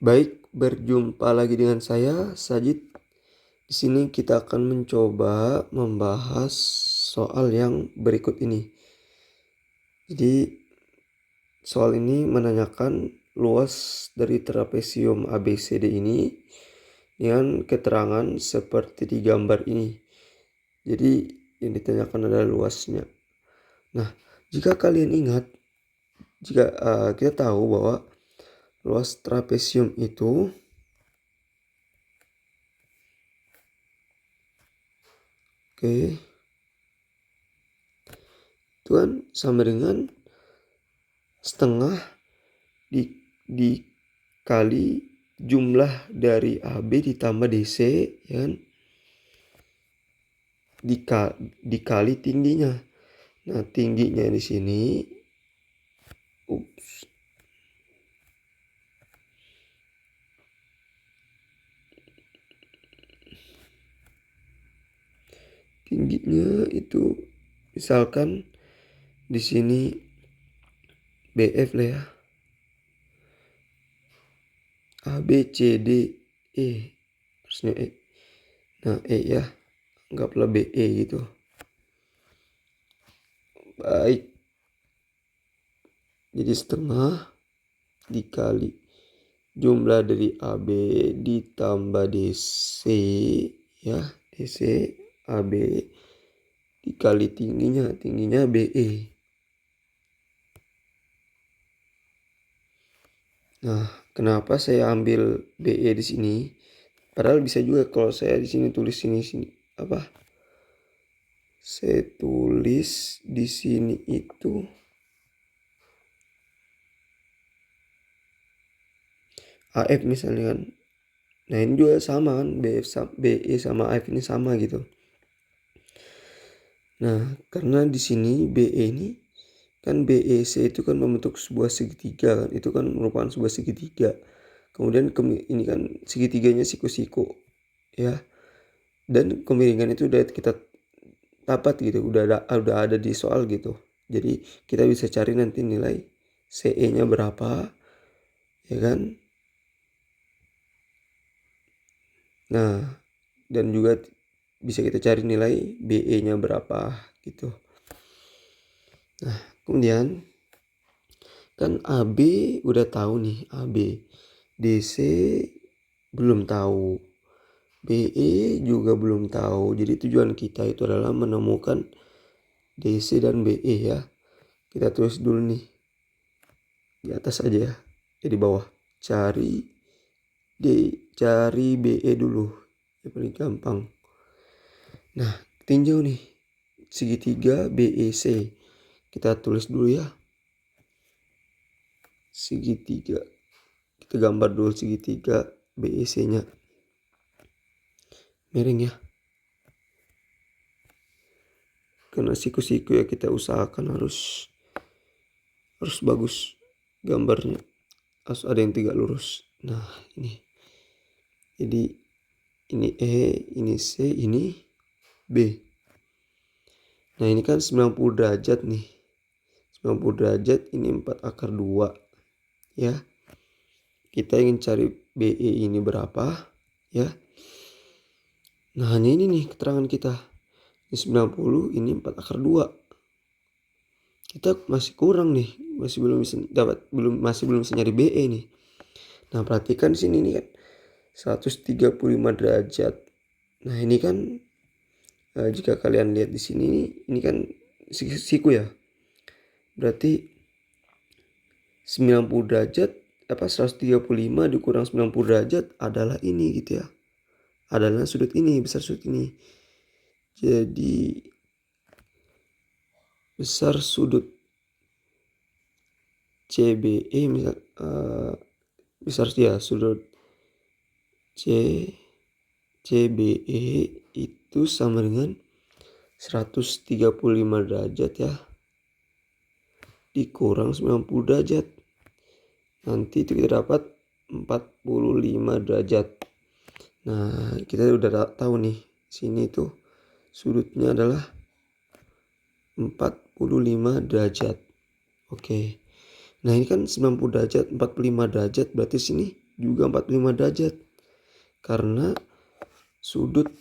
Baik, berjumpa lagi dengan saya Sajid. Di sini kita akan mencoba membahas soal yang berikut ini. Jadi soal ini menanyakan luas dari trapesium ABCD ini dengan keterangan seperti di gambar ini. Jadi yang ditanyakan adalah luasnya. Nah, jika kalian ingat, jika kita tahu bahwa luas trapesium itu itu kan sama dengan setengah dikali jumlah dari AB ditambah DC, ya kan? Dikali tingginya. Nah, tingginya di sini tingginya itu misalkan di sini BF lah ya. A B C D E, harusnya E. Nah, E ya, anggaplah BE gitu. Baik, jadi setengah dikali jumlah dari AB ditambah DC, ya, DC AB dikali tingginya BE. Nah, kenapa saya ambil BE di sini? Padahal bisa juga kalau saya di sini tulis sini apa? Saya tulis di sini itu AF misalnya kan. Nah, ini juga sama kan, BE sama AF ini sama gitu. Nah, karena di sini BE ini kan BEC itu kan membentuk sebuah segitiga kan. Itu kan merupakan sebuah segitiga. Kemudian ini kan segitiganya siku-siku, ya. Dan kemiringan itu udah kita dapat gitu, udah ada di soal gitu. Jadi kita bisa cari nanti nilai CE-nya berapa, ya kan? Nah, dan juga bisa kita cari nilai BE-nya berapa gitu. Nah, kemudian kan AB udah tahu nih, AB. DC belum tahu. BE juga belum tahu. Jadi tujuan kita itu adalah menemukan DC dan BE ya. Kita tulis dulu nih di atas aja ya. Di bawah. Cari BE dulu. Yang paling gampang. Nah, tinjau nih segitiga BEC. Kita tulis dulu ya. Segitiga. Kita gambar dulu segitiga BEC-nya. Miring ya. Karena siku-siku ya kita usahakan harus bagus gambarnya. Harus ada yang tegak lurus. Nah, ini. Jadi ini E, ini C, ini B. Nah, ini kan 90 derajat nih. 90 derajat ini 4 akar 2. Ya. Kita ingin cari BE ini berapa, ya. Nah, hanya ini nih keterangan kita. Ini 90, ini 4 akar 2. Kita masih kurang nih, masih belum bisa nyari BE nih. Nah, perhatikan sini nih kan 135 derajat. Nah, ini kan jika kalian lihat di sini ini kan siku ya. Berarti 90 derajat 135 dikurang 90 derajat adalah ini gitu ya. Adalah sudut ini, besar sudut ini. Jadi besar sudut CBE misal besar ya sudut CBE itu sama dengan 135 derajat ya dikurang 90 derajat. Nanti itu kita dapat 45 derajat. Nah, kita udah tahu nih sini tuh sudutnya adalah 45 derajat. Oke. Nah, ini kan 90 derajat, 45 derajat berarti sini juga 45 derajat. Karena sudut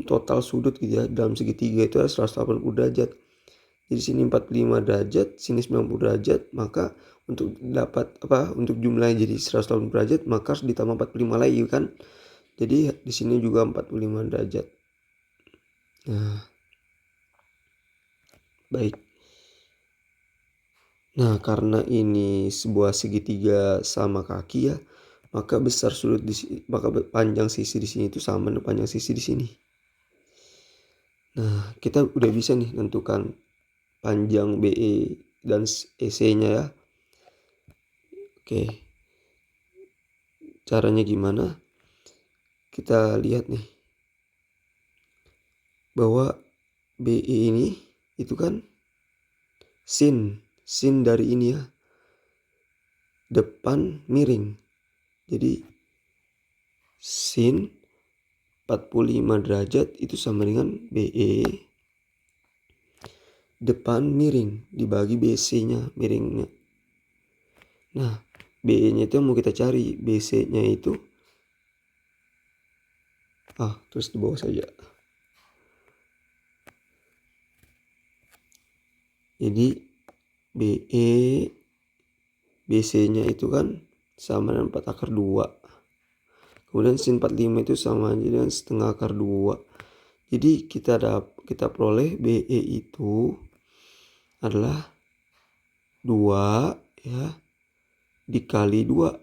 total sudut gitu ya dalam segitiga itu adalah 180 derajat. Jadi sini 45 derajat, sini 90 derajat, maka untuk dapat untuk jumlahnya jadi 180 derajat maka harus ditambah 45 lagi kan. Jadi di sini juga 45 derajat. Nah, baik. Nah, karena ini sebuah segitiga sama kaki ya, maka panjang sisi di sini itu sama dengan panjang sisi di sini. Nah, kita udah bisa nih nentukan panjang BE dan EC-nya ya. Oke. Caranya gimana? Kita lihat nih. Bahwa BE ini itu kan sin dari ini ya. Depan miring. Jadi sin 45 derajat itu sama dengan BE depan miring dibagi BC-nya miringnya. Nah, BE-nya itu mau kita cari, BC-nya itu terus di bawah saja. Jadi BE BC-nya itu kan sama dengan 4 akar 2. Kemudian sin 45 itu sama dengan setengah akar 2. Jadi kita peroleh BE itu adalah 2 ya dikali 2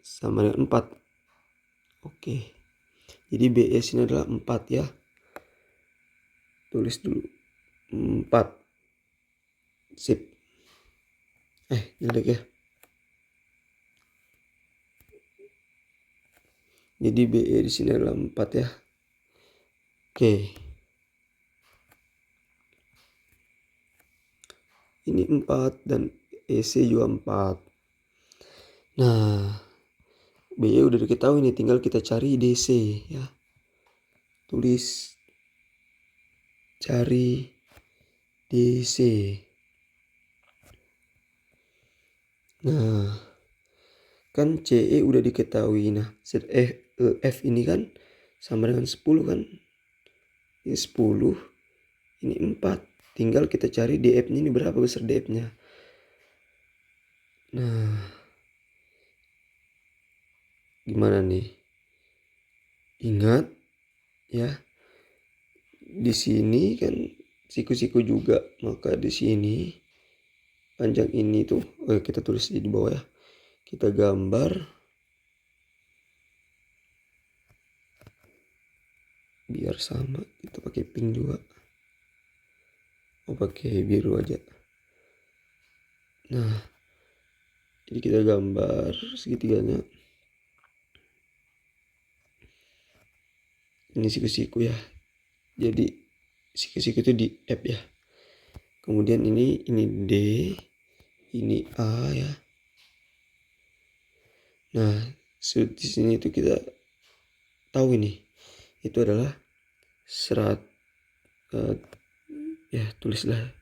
sama dengan 4. Oke. Jadi BE sini adalah 4 ya. Tulis dulu. 4. Sip. Jelek ya. Jadi BE di sini adalah 4 ya. Oke. Ini 4 dan EC juga 4. Nah, BE udah diketahui nih, tinggal kita cari DC ya. Tulis cari DC. Nah, kan CE udah diketahui. Nah, F ini kan sama dengan 10 kan. Ini 10, ini 4. Tinggal kita cari DF-nya ini berapa besar DF-nya. Nah, gimana nih? Ingat ya. Di sini kan siku-siku juga, maka di sini panjang ini tuh kita tulis di bawah ya. Kita gambar biar sama, kita pakai pink juga. Pakai biru aja. Nah, jadi kita gambar segitiganya. Ini siku-siku ya. Jadi siku-siku itu di F ya. Kemudian ini D, ini A ya. Nah, di sini itu kita tahu ini itu adalah tulislah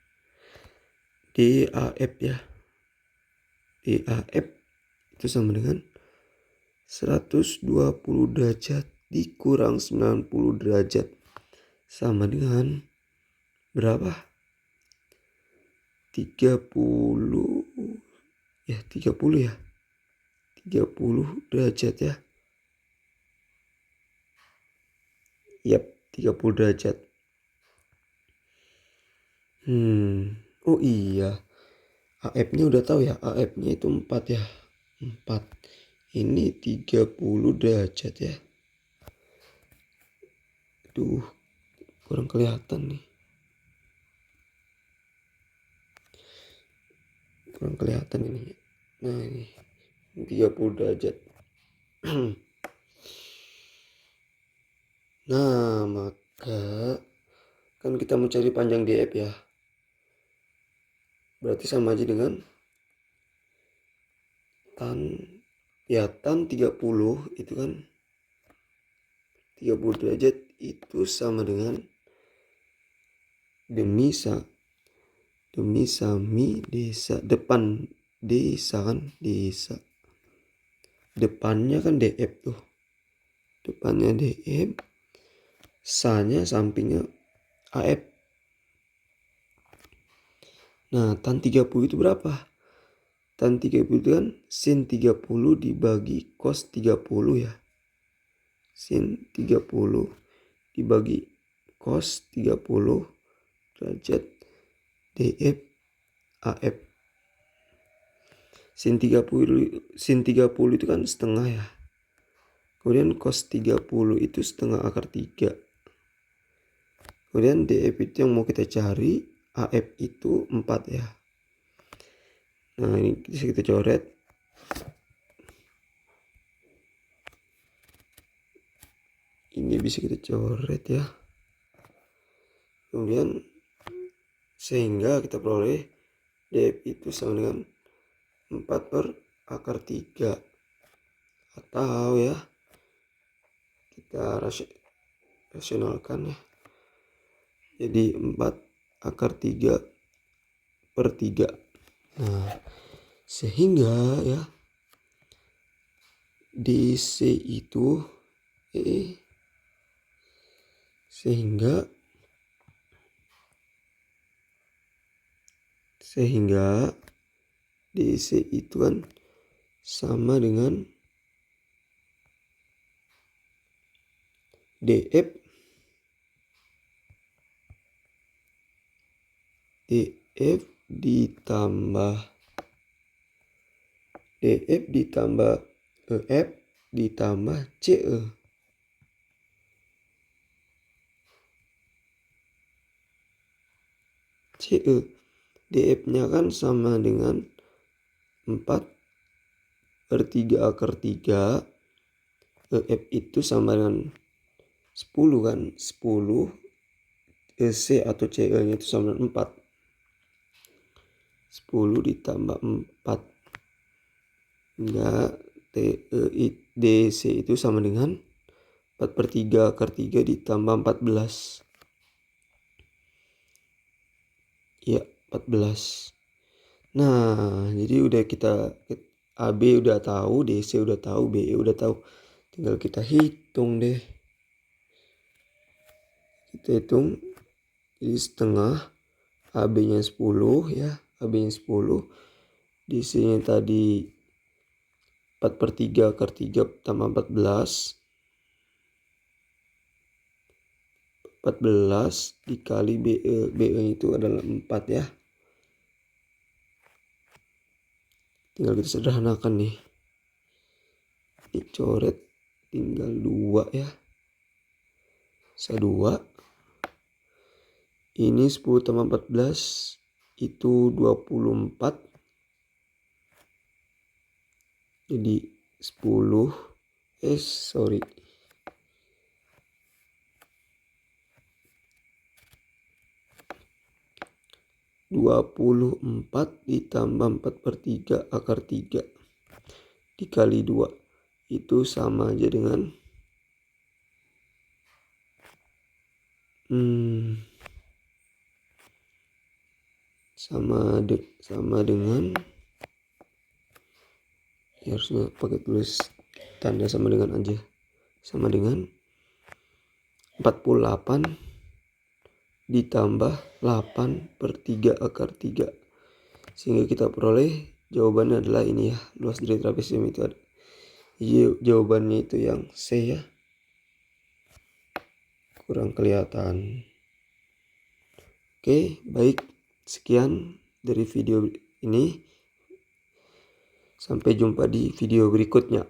DAF ya. DAF itu sama dengan 120 derajat dikurang 90 derajat sama dengan berapa? 30 ya. 30 ya. 30 derajat ya. Yap, 30 derajat. Oh iya. AF-nya udah tahu ya. AF-nya itu 4 ya. 4. Ini 30 derajat ya. Aduh, kurang kelihatan nih. Kurang kelihatan ini. Nah, ini 30 derajat. Nah, maka kan kita mencari panjang DF ya. Berarti sama aja dengan tan 30 itu kan 30 derajat itu sama dengan demi sami desa depan desa kan desa. depannya kan DF tuh. Depannya DF, sanya sampingnya AF. Nah, tan 30 itu berapa? Tan 30 itu kan sin 30 dibagi cos 30 ya. Sin 30 dibagi cos 30 derajat DF AF. Sin 30 itu kan setengah ya. Kemudian cos 30 itu setengah akar 3. Kemudian DF itu yang mau kita cari, AF itu 4 ya. Nah, ini bisa kita coret. Ini bisa kita coret ya. Kemudian sehingga kita peroleh DF itu sama dengan 4 per akar 3. Atau ya, kita rasionalkan ya. Jadi 4 akar 3 per 3. Nah, sehingga ya DC itu sehingga DC itu kan sama dengan DF ditambah EF ditambah CE. DF-nya kan sama dengan 4 per 3 akar 3. EF itu sama dengan 10 kan. 10 C atau CE-nya itu sama dengan 4. 10 ditambah 4. Enggak, DC itu sama dengan 4 per 3 akar 3 ditambah 14. Ya, 14. Nah, jadi udah kita AB udah tahu, DC udah tahu, BE udah tahu. Tinggal kita hitung deh. Kita hitung. Jadi setengah, AB-nya 10 ya. AB-nya 10. DC-nya tadi 4 per 3 akar 3 tambah 14. 14 dikali BE. BE itu adalah 4 ya. Tinggal kita sederhanakan nih. Dicoret tinggal 2 ya. Bisa 2. Ini 10 tambah 14 itu 24. Jadi 10 24 ditambah 4 per 3 akar 3 dikali 2 itu sama aja dengan sama dengan ya, harusnya pakai tulis tanda sama dengan aja. Sama dengan 48 ditambah 8 per 3 akar 3. Sehingga kita peroleh jawabannya adalah ini ya. Luas dari trapesium itu ada. Jawabannya itu yang C ya. Kurang kelihatan. Oke, baik. Sekian dari video ini. Sampai jumpa di video berikutnya.